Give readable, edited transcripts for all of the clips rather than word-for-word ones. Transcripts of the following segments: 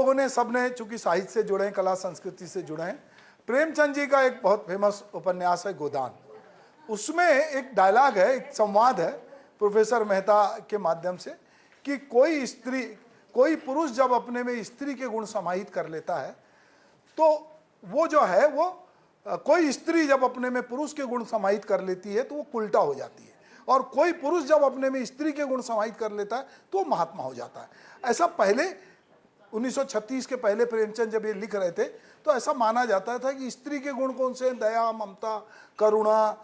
लोगों ने, सबने, चूंकि साहित्य से जुड़े हैं, कला संस्कृति से जुड़े हैं, प्रेमचंद जी का एक बहुत फेमस उपन्यास है गोदान। उसमें एक डायलॉग है, एक संवाद है प्रोफेसर मेहता के माध्यम से कि कोई पुरुष जब अपने में स्त्री के गुण समाहित कर लेता है तो वो जो है वो कोई स्त्री जब अपने में पुरुष के गुण समाहित कर लेती है तो वो उल्टा हो जाती है, और कोई पुरुष जब अपने में स्त्री के गुण समाहित कर लेता है तो वो महात्मा हो जाता है। ऐसा पहले 1936 के पहले प्रेमचंद जब ये लिख रहे थे तो ऐसा माना जाता था कि स्त्री के गुण कौन से हैं? दया, ममता, करुणा,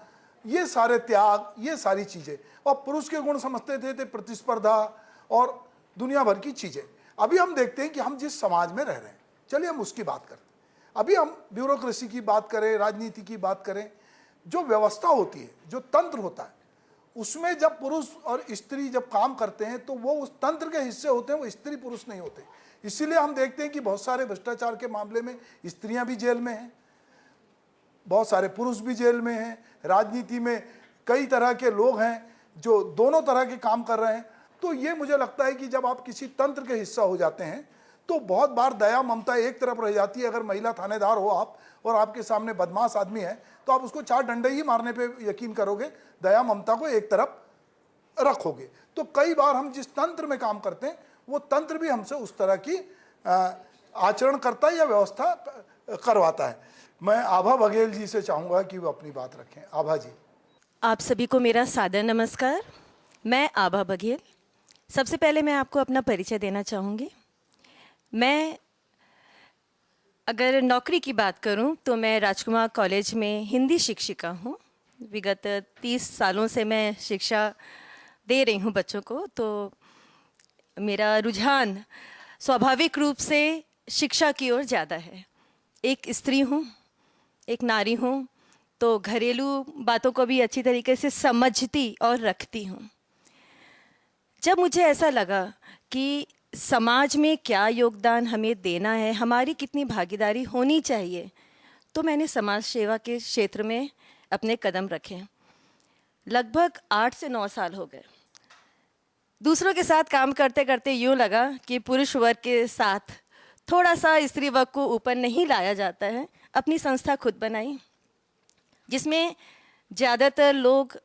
ये सारे त्याग, ये सारी चीजें, और पुरुष के गुण समझते थे प्रतिस्पर्धा और दुनिया भर की चीजें। अभी हम देखते हैं कि हम जिस समाज में रह रहे हैं, चलिए हम उसकी बात करते हैं। अभी हम ब्यूरोक्रेसी की बात करें, राजनीति की बात करें, जो व्यवस्था होती है, जो तंत्र होता है, उसमें जब पुरुष और स्त्री जब काम करते हैं तो वो उस तंत्र के हिस्से होते हैं, वो स्त्री पुरुष नहीं होते। इसीलिए हम देखते हैं कि बहुत सारे भ्रष्टाचार के मामले में स्त्रियां भी जेल में हैं, बहुत सारे पुरुष भी जेल में हैं, राजनीति में कई तरह के लोग हैं जो दोनों तरह के काम कर रहे हैं। तो ये मुझे लगता है कि जब आप किसी तंत्र के हिस्सा हो जाते हैं तो बहुत बार दया ममता एक तरफ रह जाती है। अगर महिला थानेदार हो आप और आपके सामने बदमाश आदमी है तो आप उसको 4 डंडे ही मारने पे यकीन करोगे, दया ममता को एक तरफ रखोगे। तो कई बार हम जिस तंत्र में काम करते हैं वो तंत्र भी हमसे उस तरह की आचरण करता है या व्यवस्था करवाता है। मैं आभा बघेल जी से चाहूँगा कि वो अपनी बात रखें। आभा जी। आप सभी को मेरा सादर नमस्कार। मैं आभा बघेल। सबसे पहले मैं आपको अपना परिचय देना चाहूँगी। मैं अगर नौकरी की बात करूं तो मैं राजकुमार कॉलेज में हिंदी शिक्षिका हूं। विगत 30 सालों से मैं शिक्षा दे रही हूं बच्चों को, तो मेरा रुझान स्वाभाविक रूप से शिक्षा की ओर ज़्यादा है। एक स्त्री हूं, एक नारी हूं, तो घरेलू बातों को भी अच्छी तरीके से समझती और रखती हूं। जब मुझे ऐसा लगा कि समाज में क्या योगदान हमें देना है, हमारी कितनी भागीदारी होनी चाहिए, तो मैंने समाज सेवा के क्षेत्र में अपने कदम रखे। लगभग 8 से 9 साल हो गए। दूसरों के साथ काम करते करते यूँ लगा कि पुरुष वर्ग के साथ थोड़ा सा स्त्री वर्ग को ऊपर नहीं लाया जाता है। अपनी संस्था खुद बनाई जिसमें ज़्यादातर लोग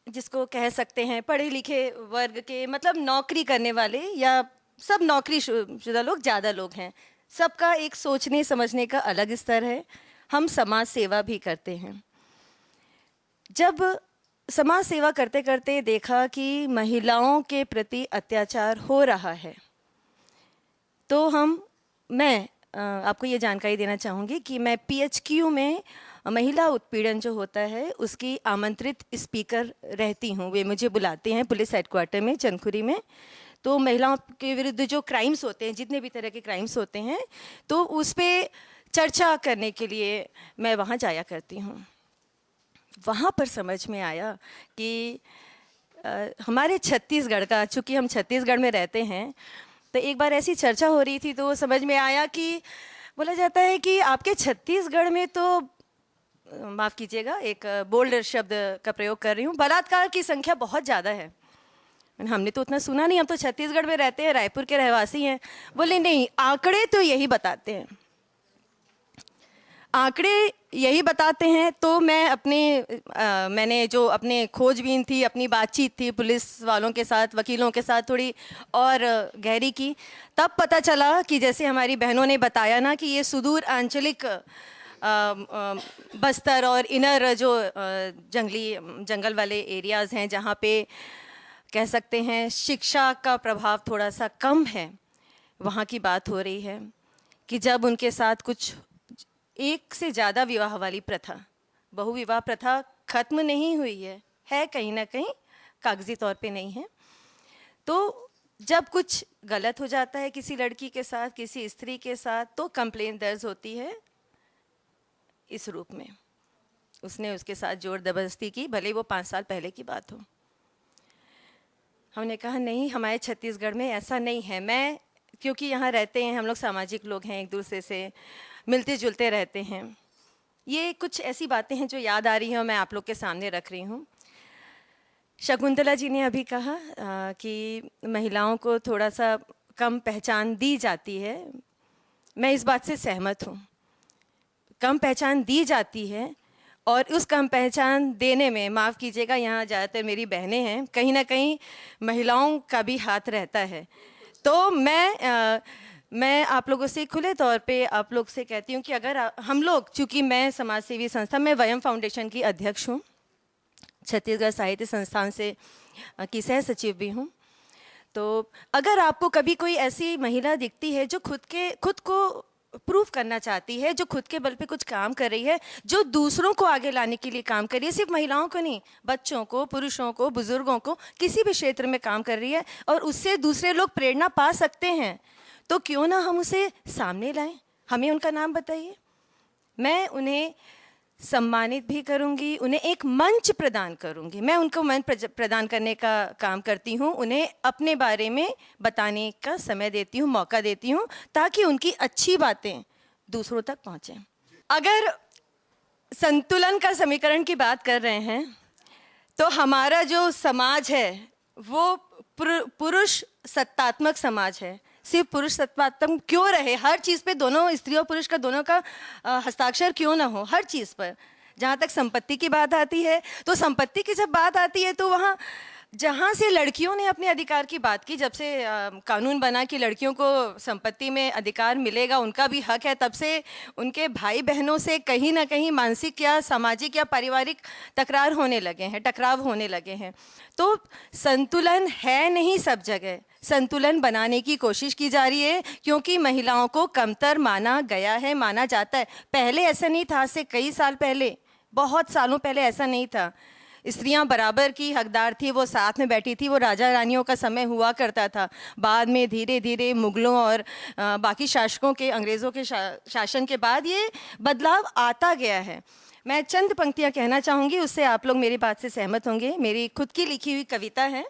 जिसको कह सकते हैं पढ़े लिखे वर्ग के, मतलब नौकरी करने वाले या सब नौकरी शुदा लोग ज़्यादा लोग हैं। सबका एक सोचने समझने का अलग स्तर है। हम समाज सेवा भी करते हैं। जब समाज सेवा करते करते देखा कि महिलाओं के प्रति अत्याचार हो रहा है तो मैं आपको ये जानकारी देना चाहूँगी कि मैं PHQ में महिला उत्पीड़न जो होता है उसकी आमंत्रित स्पीकर रहती हूँ। वे मुझे बुलाते हैं पुलिस हेडक्वार्टर में चंदखुरी में। तो महिलाओं के विरुद्ध जो क्राइम्स होते हैं, जितने भी तरह के क्राइम्स होते हैं, तो उस पर चर्चा करने के लिए मैं वहाँ जाया करती हूँ। वहाँ पर समझ में आया कि हमारे छत्तीसगढ़ का, चूँकि हम छत्तीसगढ़ में रहते हैं, तो एक बार ऐसी चर्चा हो रही थी तो समझ में आया कि बोला जाता है कि आपके छत्तीसगढ़ में तो, माफ़ कीजिएगा एक बोल्ड शब्द का प्रयोग कर रही हूँ, बलात्कार की संख्या बहुत ज़्यादा है। हमने तो उतना सुना नहीं, हम तो छत्तीसगढ़ में रहते हैं, रायपुर के रहवासी हैं। बोले नहीं, आंकड़े तो यही बताते हैं, आंकड़े यही बताते हैं। तो मैंने जो अपने खोजबीन थी, अपनी बातचीत थी पुलिस वालों के साथ, वकीलों के साथ थोड़ी और गहरी की। तब पता चला कि जैसे हमारी बहनों ने बताया ना कि ये सुदूर आंचलिक बस्तर और इनर जो जंगल वाले एरियाज़ हैं जहाँ पे कह सकते हैं शिक्षा का प्रभाव थोड़ा सा कम है, वहाँ की बात हो रही है कि जब उनके साथ कुछ एक से ज़्यादा विवाह वाली प्रथा, बहुविवाह प्रथा खत्म नहीं हुई है कहीं ना कहीं, कागजी तौर पे नहीं है। तो जब कुछ गलत हो जाता है किसी लड़की के साथ, किसी स्त्री के साथ, तो कंप्लेंट दर्ज होती है इस रूप में, उसने उसके साथ जोर जबरदस्ती की, भले वो 5 साल पहले की बात हो। हमने कहा नहीं, हमारे छत्तीसगढ़ में ऐसा नहीं है। क्योंकि यहाँ रहते हैं हम लोग, सामाजिक लोग हैं, एक दूसरे से मिलते जुलते रहते हैं। ये कुछ ऐसी बातें हैं जो याद आ रही हैं और मैं आप लोग के सामने रख रही हूँ। शकुंतला जी ने अभी कहा कि महिलाओं को थोड़ा सा कम पहचान दी जाती है, मैं इस बात से सहमत हूँ। कम पहचान दी जाती है और उस कम पहचान देने में, माफ़ कीजिएगा यहाँ ज़्यादातर मेरी बहनें हैं, कहीं ना कहीं महिलाओं का भी हाथ रहता है। तो मैं आप लोगों से खुले तौर पे आप लोग से कहती हूँ कि अगर हम लोग, चूँकि मैं समाज सेवी संस्था, मैं वयम फाउंडेशन की अध्यक्ष हूँ, छत्तीसगढ़ साहित्य संस्थान से की सह सचिव भी हूँ। तो अगर आपको कभी कोई ऐसी महिला दिखती है जो खुद को प्रूफ करना चाहती है, जो खुद के बल पे कुछ काम कर रही है, जो दूसरों को आगे लाने के लिए काम कर रही है, सिर्फ महिलाओं को नहीं, बच्चों को, पुरुषों को, बुजुर्गों को, किसी भी क्षेत्र में काम कर रही है और उससे दूसरे लोग प्रेरणा पा सकते हैं, तो क्यों ना हम उसे सामने लाएं, हमें उनका नाम बताइए। मैं उन्हें सम्मानित भी करूंगी, उन्हें एक मंच प्रदान करूंगी। मैं उनको मंच प्रदान करने का काम करती हूं, उन्हें अपने बारे में बताने का समय देती हूं, मौका देती हूं, ताकि उनकी अच्छी बातें दूसरों तक पहुंचें। अगर संतुलन का समीकरण की बात कर रहे हैं तो हमारा जो समाज है वो पुरुष सत्तात्मक समाज है। सिर्फ पुरुष सत्तात्मक क्यों रहे, हर चीज़ पे दोनों, स्त्री और पुरुष का दोनों का हस्ताक्षर क्यों ना हो, हर चीज़ पर। जहाँ तक संपत्ति की बात आती है, तो संपत्ति की जब बात आती है तो वहाँ जहाँ से लड़कियों ने अपने अधिकार की बात की, जब से कानून बना कि लड़कियों को संपत्ति में अधिकार मिलेगा, उनका भी हक है, तब से उनके भाई बहनों से कहीं ना कहीं मानसिक या सामाजिक या पारिवारिक टकराव होने लगे हैं। तो संतुलन है नहीं सब जगह, संतुलन बनाने की कोशिश की जा रही है, क्योंकि महिलाओं को कमतर माना गया है, माना जाता है। पहले ऐसा नहीं था, आज से कई साल पहले, बहुत सालों पहले ऐसा नहीं था। स्त्रियां बराबर की हकदार थी, वो साथ में बैठी थी, वो राजा रानियों का समय हुआ करता था। बाद में धीरे धीरे मुगलों और बाकी शासकों के, अंग्रेज़ों के शासन के बाद ये बदलाव आता गया है। मैं चंद पंक्तियां कहना चाहूँगी, उससे आप लोग मेरी बात से सहमत होंगे। मेरी खुद की लिखी हुई कविता है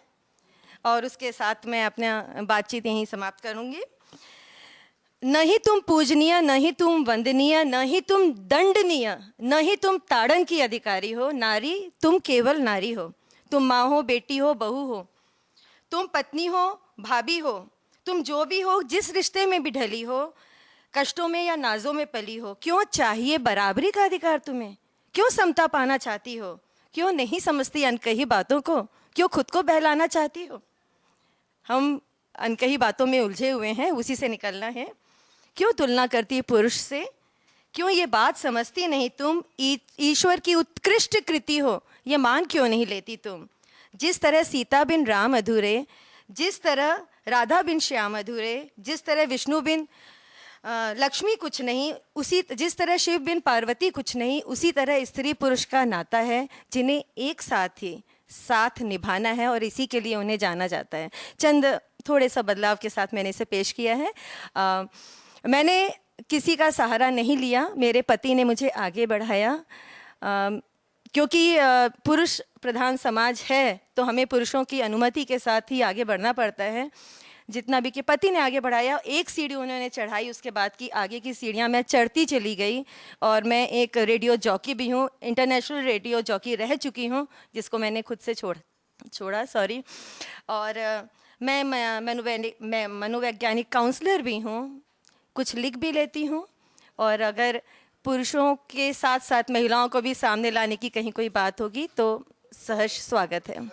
और उसके साथ मैं अपना बातचीत यहीं समाप्त करूँगी। नहीं तुम पूजनीय, नहीं तुम वंदनीय, नहीं तुम दंडनीय, नहीं तुम ताड़न की अधिकारी हो नारी, तुम केवल नारी हो। तुम माँ हो, बेटी हो, बहू हो, तुम पत्नी हो, भाभी हो, तुम जो भी हो, जिस रिश्ते में भी ढली हो, कष्टों में या नाजों में पली हो, क्यों चाहिए बराबरी का अधिकार तुम्हें? क्यों समता पाना चाहती हो? क्यों नहीं समझती अनकही बातों को? क्यों खुद को बहलाना चाहती हो? हम अनकही बातों में उलझे हुए हैं, उसी से निकलना है। क्यों तुलना करती है पुरुष से? क्यों ये बात समझती नहीं तुम ईश्वर की उत्कृष्ट कृति हो, ये मान क्यों नहीं लेती तुम? जिस तरह सीता बिन राम अधूरे, जिस तरह राधा बिन श्याम अधूरे, जिस तरह विष्णु बिन लक्ष्मी कुछ नहीं, उसी जिस तरह शिव बिन पार्वती कुछ नहीं, उसी तरह स्त्री पुरुष का नाता है, जिन्हें एक साथ ही साथ निभाना है और इसी के लिए उन्हें जाना जाता है। चंद थोड़े सा बदलाव के साथ मैंने इसे पेश किया है। मैंने किसी का सहारा नहीं लिया, मेरे पति ने मुझे आगे बढ़ाया, क्योंकि पुरुष प्रधान समाज है तो हमें पुरुषों की अनुमति के साथ ही आगे बढ़ना पड़ता है। जितना भी कि पति ने आगे बढ़ाया, एक सीढ़ी उन्होंने चढ़ाई, उसके बाद की आगे की सीढ़ियाँ मैं चढ़ती चली गई। और मैं एक रेडियो जॉकी भी हूँ, इंटरनेशनल रेडियो जॉकी रह चुकी हूँ, जिसको मैंने खुद से छोड़ा सॉरी। और मैं मनोवैज्ञानिक काउंसलर भी हूँ, कुछ लिख भी लेती हूँ। और अगर पुरुषों के साथ साथ महिलाओं को भी सामने लाने की कहीं कोई बात होगी तो सहर्ष स्वागत है।